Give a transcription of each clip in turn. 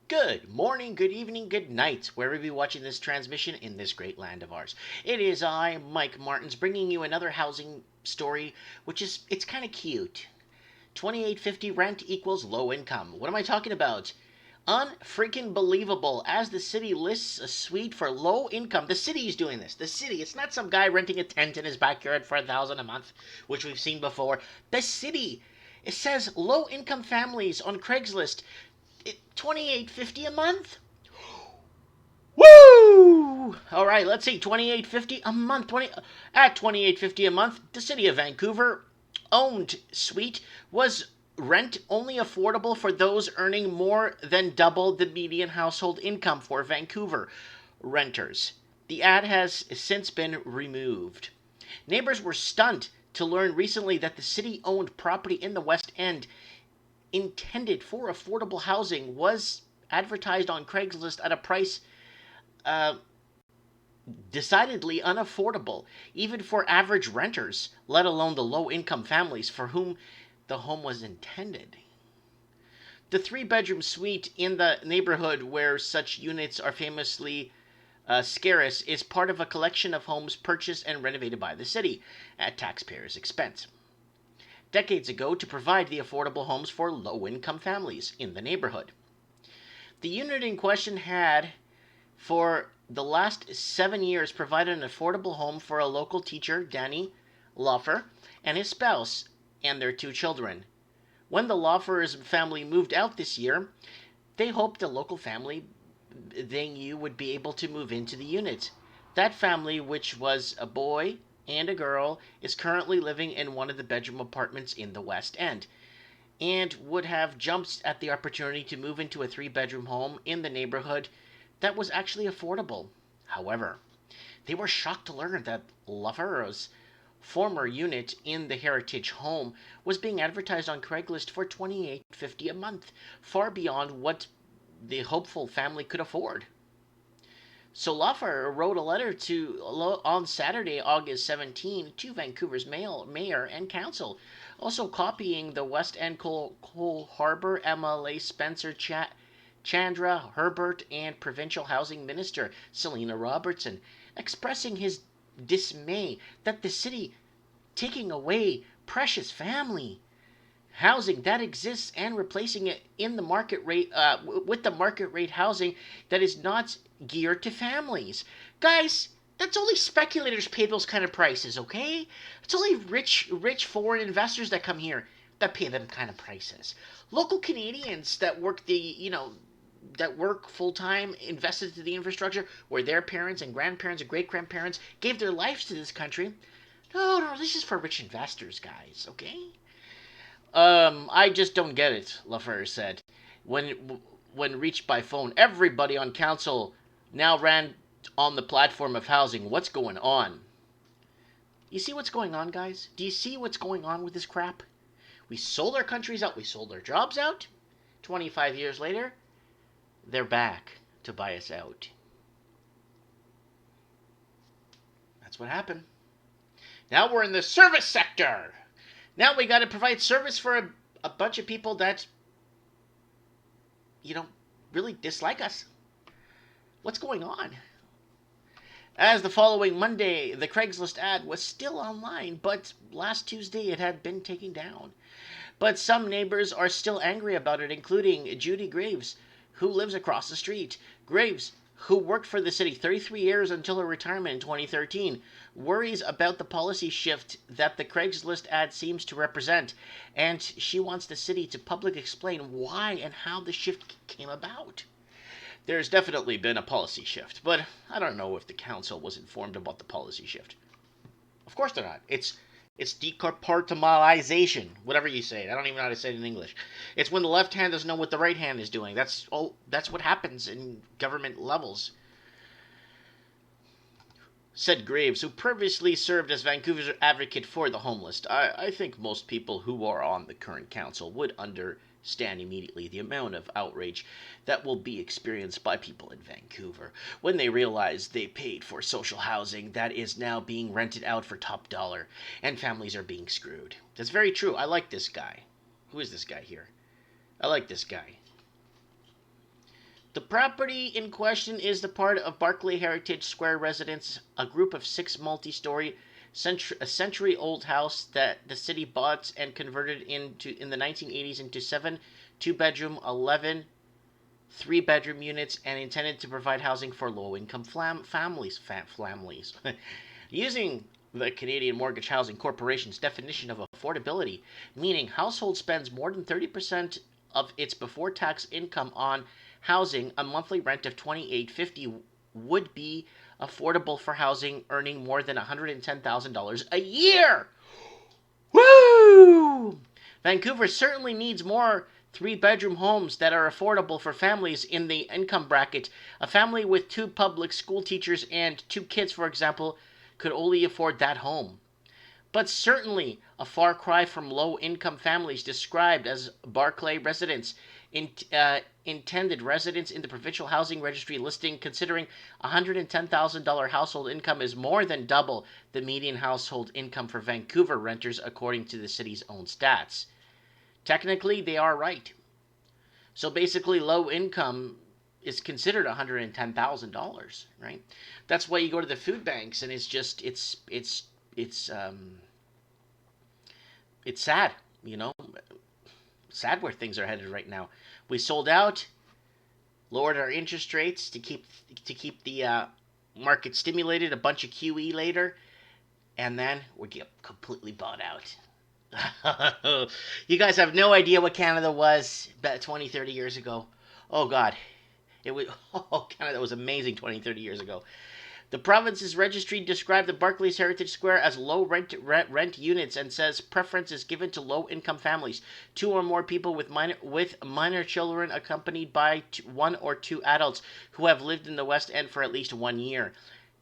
Good morning, good evening, good night, wherever you're watching this transmission in this great land of ours. It is I, Mike Martins, bringing you another housing story, it's kind of cute. 2850 rent equals low income. What am I talking about? Un-freaking-believable as the city lists a suite for low income. The city is doing this. The city. It's not some guy renting a tent in his backyard for $1,000 a month, which we've seen before. The city. It says low income families on Craigslist. 2850 a month. Woo! All right, let's see. 2850 a month. 2850 a month. The City of Vancouver-owned suite was rent only affordable for those earning more than double the median household income for Vancouver renters. The ad has since been removed. Neighbors were stunned to learn recently that the city owned property in the West End intended for affordable housing was advertised on Craigslist at a price uh, decidedly unaffordable, even for average renters, let alone the low income families for whom the home was intended. The three-bedroom suite in the neighborhood where such units are famously scarce is part of a collection of homes purchased and renovated by the city at taxpayers' expense decades ago to provide the affordable homes for low-income families in the neighborhood. The unit in question had, for the last 7 years, provided an affordable home for a local teacher, Danny Loffer, and his spouse and their two children. When the Loffer's family moved out this year, they hoped the local family they knew would be able to move into the unit. That family, which was a boy and a girl, is currently living in one of the bedroom apartments in the West End and would have jumped at the opportunity to move into a three-bedroom home in the neighborhood that was actually affordable. However, they were shocked to learn that Laferra's former unit in the Heritage Home was being advertised on Craigslist for $28.50 a month, far beyond what the hopeful family could afford. So Laffer wrote a letter on Saturday, August 17, to Vancouver's mayor and council, also copying the West End Cole Harbour MLA Spencer Chandra Herbert and Provincial Housing Minister Selena Robertson, expressing his dismay that the city taking away precious family housing that exists and replacing it in the market rate with the market rate housing that is not geared to families. Guys, that's only speculators pay those kind of prices, okay? It's only rich foreign investors that come here that pay them kind of prices. Local Canadians that work full time, invested to the infrastructure, where their parents and grandparents and great grandparents gave their lives to this country. No, this is for rich investors, guys, okay? I just don't get it, LaFleur said. When reached by phone, everybody on council now ran on the platform of housing. What's going on? You see what's going on, guys? Do you see what's going on with this crap? We sold our countries out. We sold our jobs out. 25 years later, they're back to buy us out. That's what happened. Now we're in the service sector. Now we got to provide service for a bunch of people that, really dislike us. What's going on? As the following Monday, the Craigslist ad was still online, but last Tuesday it had been taken down. But some neighbors are still angry about it, including Judy Graves, who lives across the street. Graves, who worked for the city 33 years until her retirement in 2013, worries about the policy shift that the Craigslist ad seems to represent, and she wants the city to publicly explain why and how the shift came about. There's definitely been a policy shift, but I don't know if the council was informed about the policy shift. Of course they're not. It's decorporatalization, whatever you say. I don't even know how to say it in English. It's when the left hand doesn't know what the right hand is doing. That's what happens in government levels. Said Graves, who previously served as Vancouver's advocate for the homeless. I think most people who are on the current council would understand immediately the amount of outrage that will be experienced by people in Vancouver when they realize they paid for social housing that is now being rented out for top dollar and families are being screwed. That's very true. I like this guy. Who is this guy here? I like this guy. The property in question is the part of Barclay Heritage Square residence, a group of 6 multi-story, a century-old house that the city bought and converted in the 1980s into 7 two-bedroom, 11 three-bedroom units, and intended to provide housing for low-income families. Using the Canadian Mortgage Housing Corporation's definition of affordability, meaning household spends more than 30% of its before-tax income on housing, a monthly rent of $28.50 would be affordable for housing earning more than $110,000 a year. Woo! Vancouver certainly needs more 3-bedroom homes that are affordable for families in the income bracket. A family with 2 public school teachers and 2 kids, for example, could only afford that home. But certainly a far cry from low-income families described as Barclay residents, intended residents in the Provincial Housing Registry listing, considering $110,000 household income is more than double the median household income for Vancouver renters, according to the city's own stats. Technically, they are right. So basically, low income is considered $110,000, right? That's why you go to the food banks, and it's just it's sad, you know, sad where things are headed right now. We sold out, lowered our interest rates to keep the market stimulated, a bunch of QE later, and then we get completely bought out. You guys have no idea what Canada was about 20, 30 years ago. Oh, God. Canada was amazing 20, 30 years ago. The province's registry described the Barclays Heritage Square as low rent units and says preference is given to low-income families, 2 or more people with minor children accompanied by 1 or 2 adults who have lived in the West End for at least 1 year.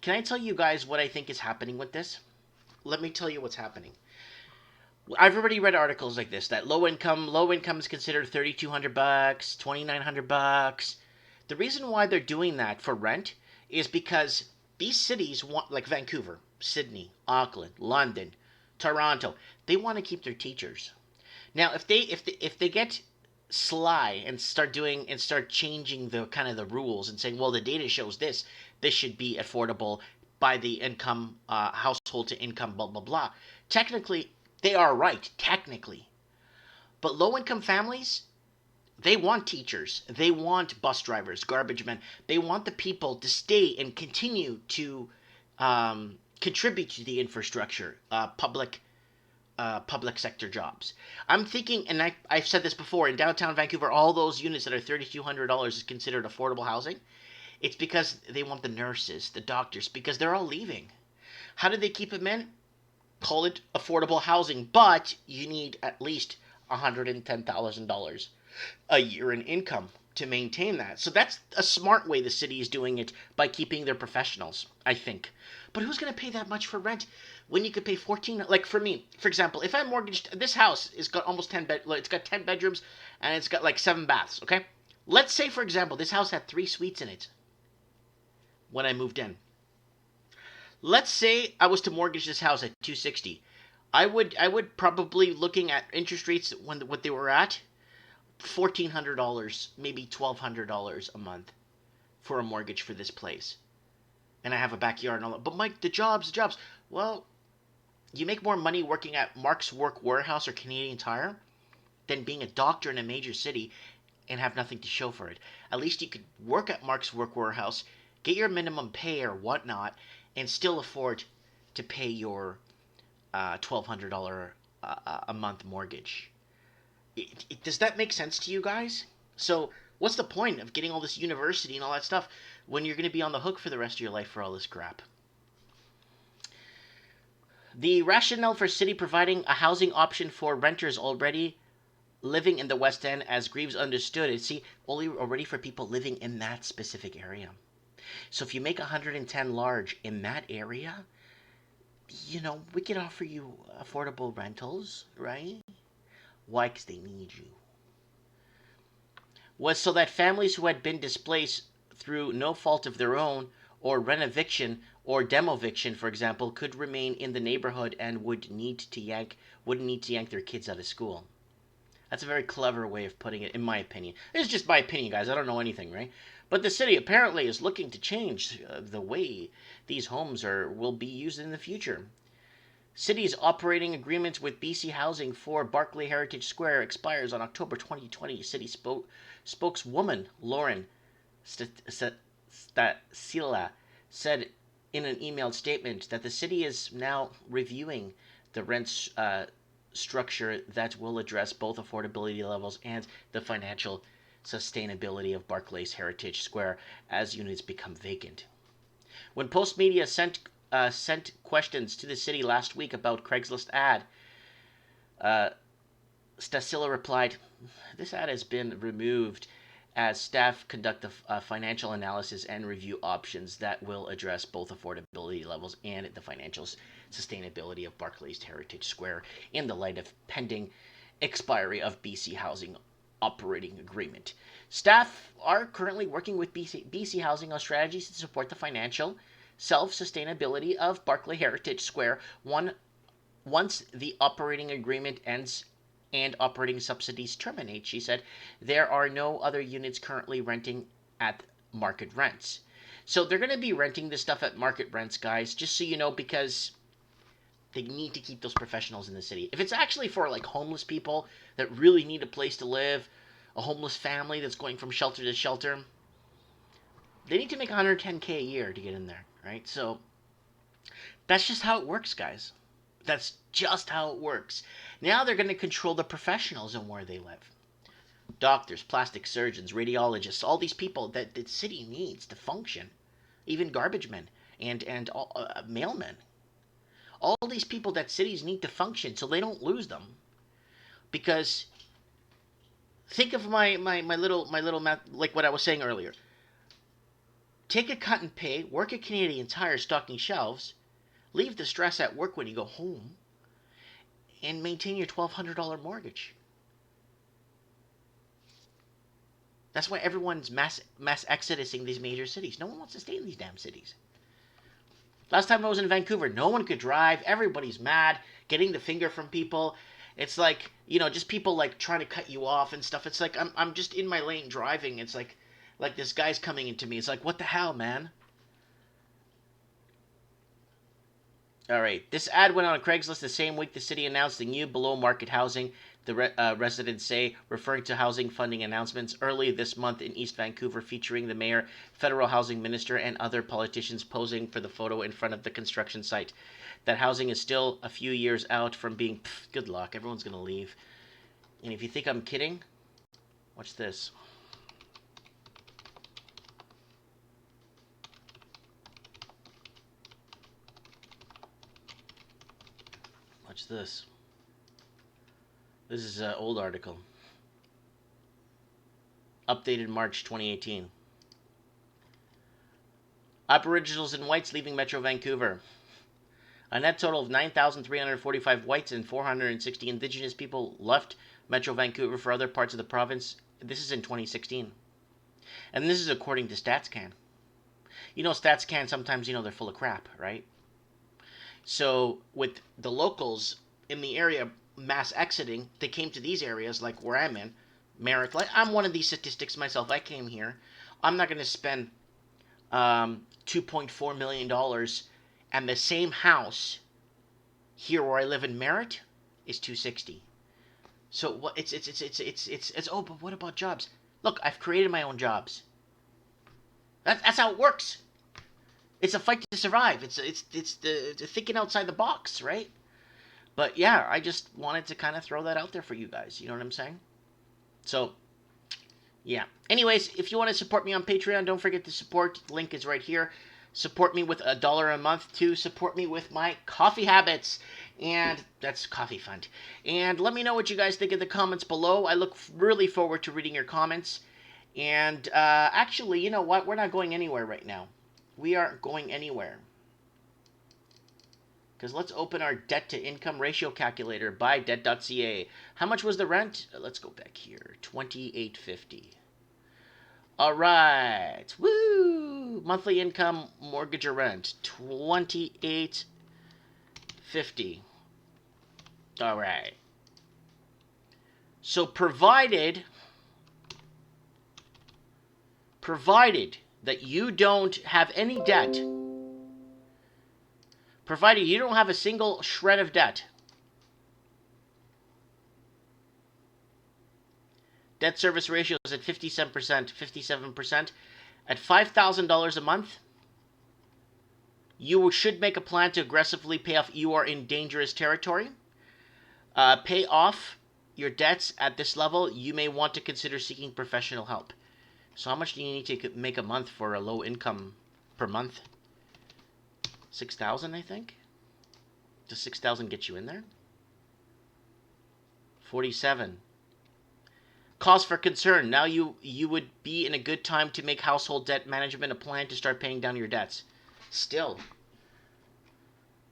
Can I tell you guys what I think is happening with this? Let me tell you what's happening. I've already read articles like this that low income is considered $3,200, $2,900. The reason why they're doing that for rent is because these cities want, like Vancouver, Sydney, Auckland, London, Toronto, they want to keep their teachers. Now, if they get sly and start changing the kind of the rules and saying, well, the data shows this should be affordable by the income, household to income, blah blah blah. Technically, they are right, technically. But low-income families, they want teachers. They want bus drivers, garbage men. They want the people to stay and continue to contribute to the infrastructure, public sector jobs. I'm thinking, and I've said this before, in downtown Vancouver, all those units that are $3,200 is considered affordable housing. It's because they want the nurses, the doctors, because they're all leaving. How do they keep them in? Call it affordable housing, but you need at least $110,000 a year in income to maintain that. So that's a smart way the city is doing it, by keeping their professionals, I think. But who's going to pay that much for rent when you could pay 14? Like for me, for example, if I mortgaged this house, it's got almost 10 it's got 10 bedrooms and it's got like 7 baths, okay? Let's say, for example, this house had 3 suites in it when I moved in. Let's say I was to mortgage this house at $260. I would probably, looking at interest rates what they were at, $1,400, maybe $1,200 a month for a mortgage for this place. And I have a backyard and all that. But Mike, the jobs. Well, you make more money working at Mark's Work Warehouse or Canadian Tire than being a doctor in a major city and have nothing to show for it. At least you could work at Mark's Work Warehouse, get your minimum pay or whatnot, and still afford to pay your $1,200 a month mortgage. Does that make sense to you guys? So what's the point of getting all this university and all that stuff when you're going to be on the hook for the rest of your life for all this crap? The rationale for city providing a housing option for renters already living in the West End, as Greaves understood it, already for people living in that specific area. So if you make 110 large in that area, we can offer you affordable rentals, right? Why? Because they need you. Was so that families who had been displaced through no fault of their own, or renoviction or demoviction, for example, could remain in the neighborhood and wouldn't need to yank their kids out of school. That's a very clever way of putting it, in my opinion. It's just my opinion, guys. I don't know anything, right? But the city apparently is looking to change the way these homes will be used in the future. City's operating agreement with BC Housing for Barclay Heritage Square expires on October 2020. City spokeswoman Lauren Stasila said in an emailed statement that the city is now reviewing the rent structure that will address both affordability levels and the financial sustainability of Barclays Heritage Square as units become vacant. When Post Media sent questions to the city last week about Craigslist ad, Stasila replied, "This ad has been removed as staff conduct a financial analysis and review options that will address both affordability levels and the financial sustainability of Barclays Heritage Square in the light of pending expiry of BC Housing operating agreement. Staff are currently working with BC Housing on strategies to support the financial self-sustainability of Barclay Heritage Square once the operating agreement ends and operating subsidies terminate," she said. "There are no other units currently renting at market rents." So they're going to be renting this stuff at market rents, guys, just so you know, because they need to keep those professionals in the city. If it's actually for like homeless people that really need a place to live, a homeless family that's going from shelter to shelter, they need to make 110K a year to get in there, right? So that's just how it works, guys. That's just how it works. Now they're going to control the professionals and where they live. Doctors, plastic surgeons, radiologists, all these people that the city needs to function. Even garbage men and mailmen. All these people that cities need to function so they don't lose them. Because think of my little math, like what I was saying earlier. Take a cut in pay, work at Canadian Tire stocking shelves, leave the stress at work when you go home, and maintain your $1,200 mortgage. That's why everyone's mass exodusing these major cities. No one wants to stay in these damn cities. Last time I was in Vancouver, no one could drive. Everybody's mad, getting the finger from people. It's like, just people like trying to cut you off and stuff. It's like I'm just in my lane driving. It's like this guy's coming into me. It's like, what the hell, man? All right. This ad went on Craigslist the same week the city announced the new below-market housing, the residents say, referring to housing funding announcements early this month in East Vancouver featuring the mayor, federal housing minister, and other politicians posing for the photo in front of the construction site. That housing is still a few years out from being, good luck, everyone's going to leave. And if you think I'm kidding, watch this. Watch this. This is an old article. Updated March 2018. Aboriginals and whites leaving Metro Vancouver. A net total of 9,345 whites and 460 Indigenous people left Metro Vancouver for other parts of the province. This is in 2016. And this is according to StatsCan. StatsCan, sometimes, they're full of crap, right? So with the locals in the area mass exiting, they came to these areas like where I'm in, Merrick. Like, I'm one of these statistics myself. I came here. I'm not going to spend $2.4 million, and the same house here where I live in Merritt is $260. So what? It's oh, but what about jobs? Look, I've created my own jobs. That's how it works. It's a fight to survive. It's the thinking outside the box, right? But yeah, I just wanted to kind of throw that out there for you guys. You know what I'm saying? So, yeah. Anyways, if you want to support me on Patreon, don't forget to support. The link is right here. Support me with $1 a month to support me with my coffee habits. And that's Coffee Fund. And let me know what you guys think in the comments below. I look really forward to reading your comments. And actually, you know what? We're not going anywhere right now. We aren't going anywhere. Because let's open our debt-to-income ratio calculator by debt.ca. How much was the rent? Let's go back here. $2,850. All right. Woo! Monthly income, mortgage or rent. $2,850. All right. So provided that you don't have any debt, provided you don't have a single shred of debt, debt service ratio is at 57%, at $5,000 a month, you should make a plan to aggressively pay off. You are in dangerous territory. Pay off your debts at this level. You may want to consider seeking professional help. So how much do you need to make a month for a low income per month? 6,000, I think. Does 6,000 get you in there? 47. Cause for concern. Now you would be in a good time to make household debt management a plan to start paying down your debts. Still.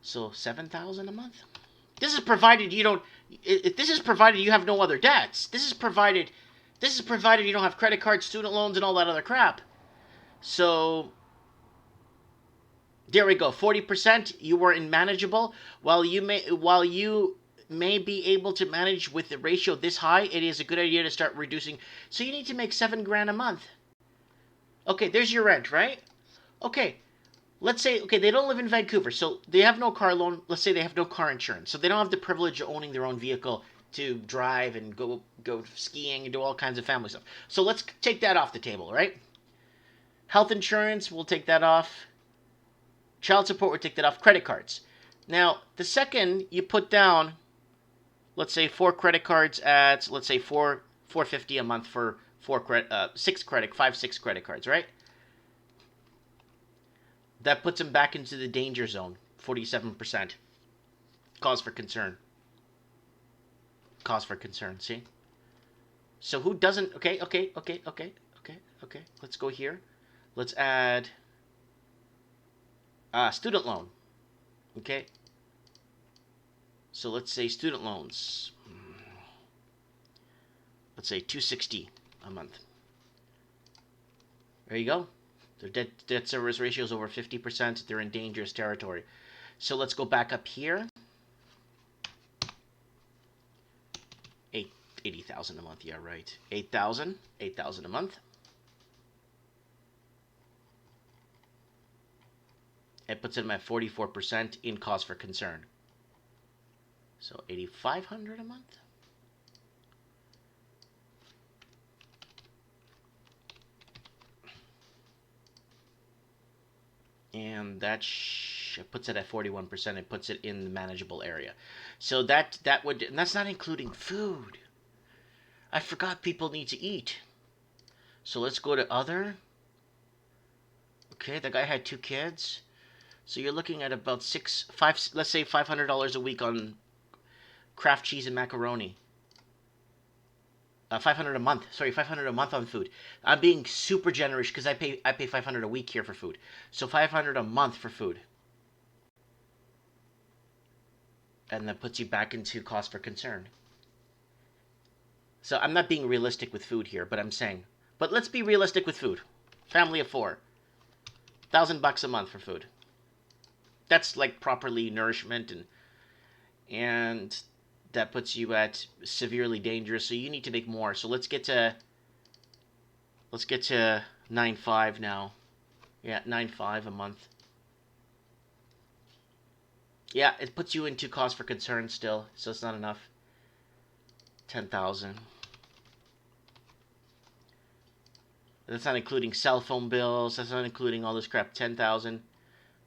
So 7,000 a month? This is provided you don't. This is provided you have no other debts. This is provided you don't have credit cards, student loans, and all that other crap. So there we go. 40%. You were in manageable. While you may be able to manage with the ratio this high, it is a good idea to start reducing. So you need to make $7,000 a month. Okay, there's your rent, right? Okay. Let's say, okay, they don't live in Vancouver, so they have no car loan. Let's say they have no car insurance, so they don't have the privilege of owning their own vehicle to drive and go skiing and do all kinds of family stuff. So let's take that off the table, right? Health insurance, we'll take that off. Child support, we'll take that off. Credit cards. Now, the second you put down, let's say 4 credit cards at, let's say $450 a month for 6 credit cards, right? That puts him back into the danger zone. 47%. Cause for concern. Cause for concern, see? So who doesn't... Okay. Let's go here. Let's add... student loan. Okay. So let's say student loans. Let's say $260 a month. There you go. Their debt service ratio is over 50%. They're in dangerous territory. So let's go back up here. 80,000 a month. Yeah, right. 8,000 a month. It puts them at 44% in cause for concern. So 8,500 a month. And that puts it at 41%. It puts it in the manageable area. So that would, and that's not including food. I forgot people need to eat. So let's go to other. Okay, the guy had 2 kids. So you're looking at about let's say $500 a week on Kraft cheese and macaroni. 500 a month. Sorry, 500 a month on food. I'm being super generous because I pay 500 a week here for food. So 500 a month for food. And that puts you back into cost for concern. So I'm not being realistic with food here, but I'm saying. But let's be realistic with food. Family of 4. $1,000 a month for food. That's like properly nourishment and that puts you at severely dangerous. So you need to make more. So let's get to 9.5 now. Yeah, 9.5 a month. Yeah, it puts you into cause for concern still, so it's not enough. 10,000. That's not including cell phone bills. That's not including all this crap. 10,000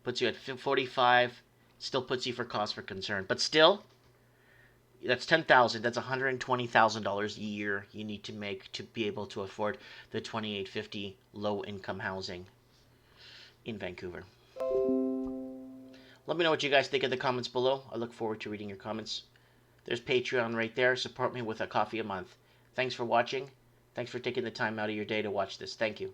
puts you at 45. Still puts you for cause for concern, but still. That's 10,000. That's $120,000 a year you need to make to be able to afford the 2850 low-income housing in Vancouver. Let me know what you guys think in the comments below. I look forward to reading your comments. There's Patreon right there. Support me with a coffee a month. Thanks for watching. Thanks for taking the time out of your day to watch this. Thank you.